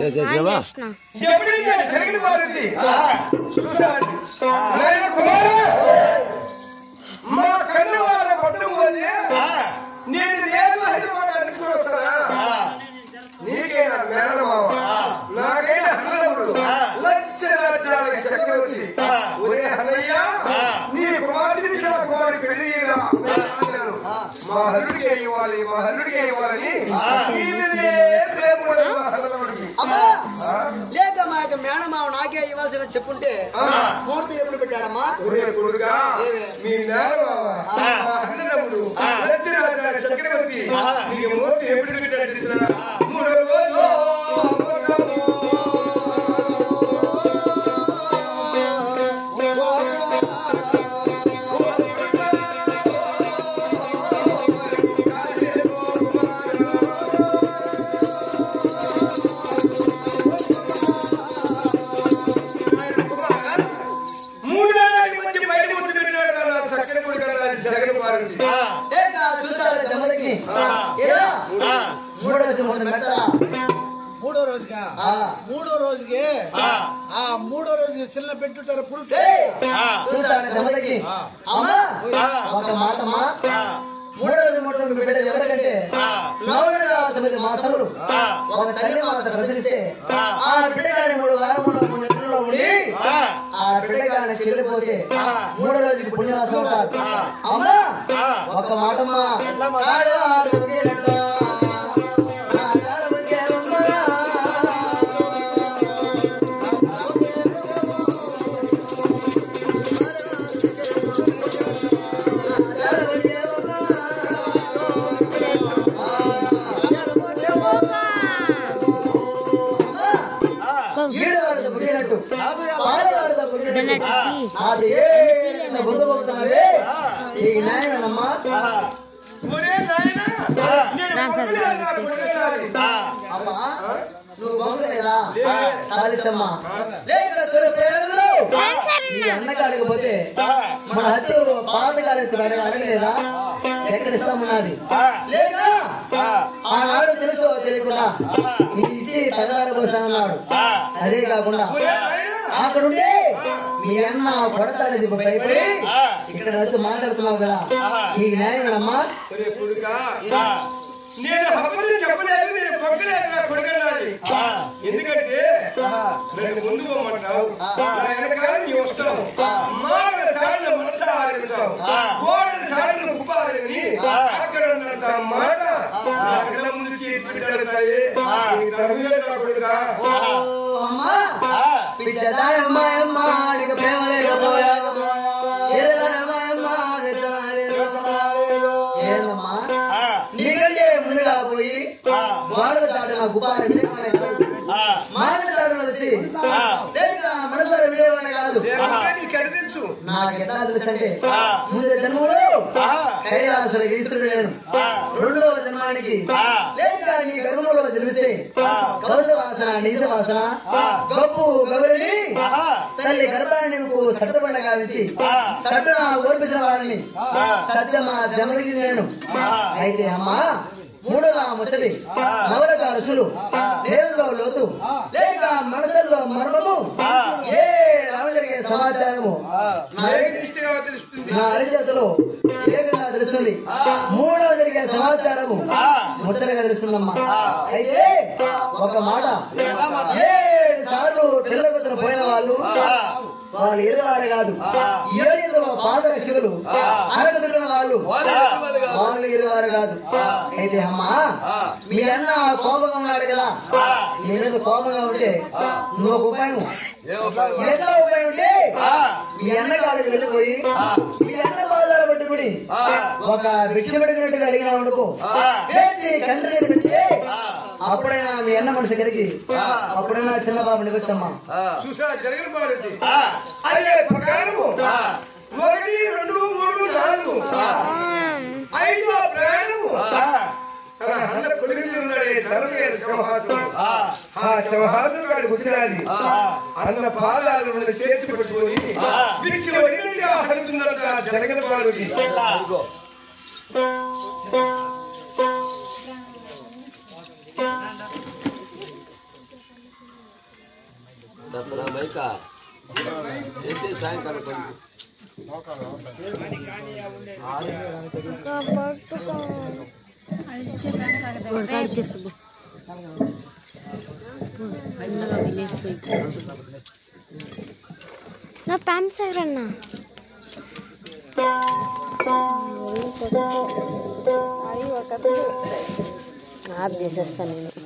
మా కన్ను వాళ్ళ పట్టం పోతే నేను లేదు అని మాట అడుచుకొని వస్తానా? నీకైనా మేనమావ, నాకైనా అన్నదమ్ముడు, లక్ష రాజ్యాల చక్రవర్తి. ఒరే అన్నయ్య, నీ కుమార్తెని నా కుమారుడి పెళ్లిగా మా హల్లుడికే ఇవ్వాలి, మా హల్లుడికే ఇవ్వాలని లేక మాకు మేనమావ నాకే ఇవ్వాల్సిన చెప్పుంటే ముహూర్తం ఎప్పుడు పెట్టాడమ్మా? ఒరే కొడుకా, మీ మేనమావ మా అన్నదమ్ముడు లక్ష రాజ్యాల చక్రవర్తి నీకు ముహూర్తం ఎప్పుడు పెట్టాడు తెలిసిన? 3 రోజులు మూడో రోజుకి చిన్న పెట్టుతారు పుల్టే ఒక మాటమా. 3వ రోజు బిడ్డ ఎవరికంటే 9 మాసములు ఒక తల్లి మాత ప్రసరిస్తే ఆ బిడ్డగాని 3 వారములు 3 నెలల్లో ఉండి ఆ బిడ్డగాని చెల్లిపోతే 3వ రోజుకి పుణ్యవాసం కాదు అమ్మా. ఒక మాటమ్మా. అన్నకాడకపోతే మన హత్య పాతకాడలేదా ఎక్కడ ఇస్తామన్నది లేక ఆనాడు తెలుసో తెలియకుండా ఇది ఇచ్చి తగారు పోసానన్నాడు. అదే కాకుండా అక్కడుండే మీ అన్న పడతాడని భయపడి ఇక్కడ వచ్చి మాట్లాడుతున్నావు కదా, ఈ న్యాయమేనమ్మా? నేను అబద్ధం చెప్పలేదు, నేను పొగ్గలేదు నా కొడుకన్నది. ఎందుకంటే నన్ను ముందు పోమంటావు, నా వెనకాల నీ వస్తావు, మాటల సాడిన మనసు ఆరంటావు, గోడల సాడిన కుప్పారని అక్కడ ఉన్నంత మాట నా కళ్ళ ముందు చేతి పెట్టాడుతాయి. నా కొడుక ప్రేమ లేకపోయా నీకంటే ముందుగా పోయి గోడల చాటున గుబారని మాటల చాటున వచ్చి మనసులో కాదు. నాకు ఎట్లా తెలుసు అంటే ముందు జన్మలో కైలాసర ఈశ్వరుడు నేను, 2వ జన్మానికి లేక నీ గర్భంలో జన్మిస్తే కౌశ వాసన నీస వాసన గొప్పు గౌరిని తల్లి గర్భాన్ని సట్టపండగా వేసి సట్టన ఓర్పించిన వాడిని సత్యమా జమలికి నేను. అయితే అమ్మా 3వ ముచ్చటి నవరక ఋషులు నేలలో లోతు లేక మనసుల్లో మర్మము ఏ జరిగే సమాచారము నా అరిచేతలో ఏకగా తెలుస్తుంది. 3వ జరిగే సమాచారము ముచ్చటగా తెలుస్తుందమ్మా. అయితే ఒక మాట, 7 సార్లు పిల్లబెత్తన పోయిన వాళ్ళు 20 కాదు, 7 పాదక శివులు అరగదిగిన వాళ్ళు 20 కాదు. అయితే అమ్మా మీ అన్న కోపంగా ఉన్నాడు కదా, నేను కోపంగా ఉంటే నువ్వు ఒక ఉపాయం, ఎన్నో ఉపాయం ఉంటే మీ అన్న కాడికి వెళ్ళిపోయి మీ అన్న పాదాలు పట్టుకుని ఒక భిక్ష పెట్టుకున్నట్టుగా అడిగినా అనుకో, కంటి పెట్టి అప్పుడైనా మీ అన్న మనసు కరిగి అప్పుడైనా చిన్న బాబు నివచ్చమ్మా. చూసా జరిగిన బాగుంది. అదే ప్రకారము 1, 2, 3, 4 5వ ప్రయాణము తన అన్న కొడుకు ఉన్నాడే ధర్మయ్య సింహాసుడు. ఆ సింహాసుడు వాడు గుర్తినాది అన్న పాదాలు చేర్చి పెట్టుకొని విడిచి వడిగా అడుగుతున్నట్టు జరగన బాగుంది. దసరా మైక అయితే సాయంకాలం పడి నా ప్యాంట్ సగరన్నా ఆఫ్ చేసేస్తాను నేను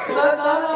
నాన్న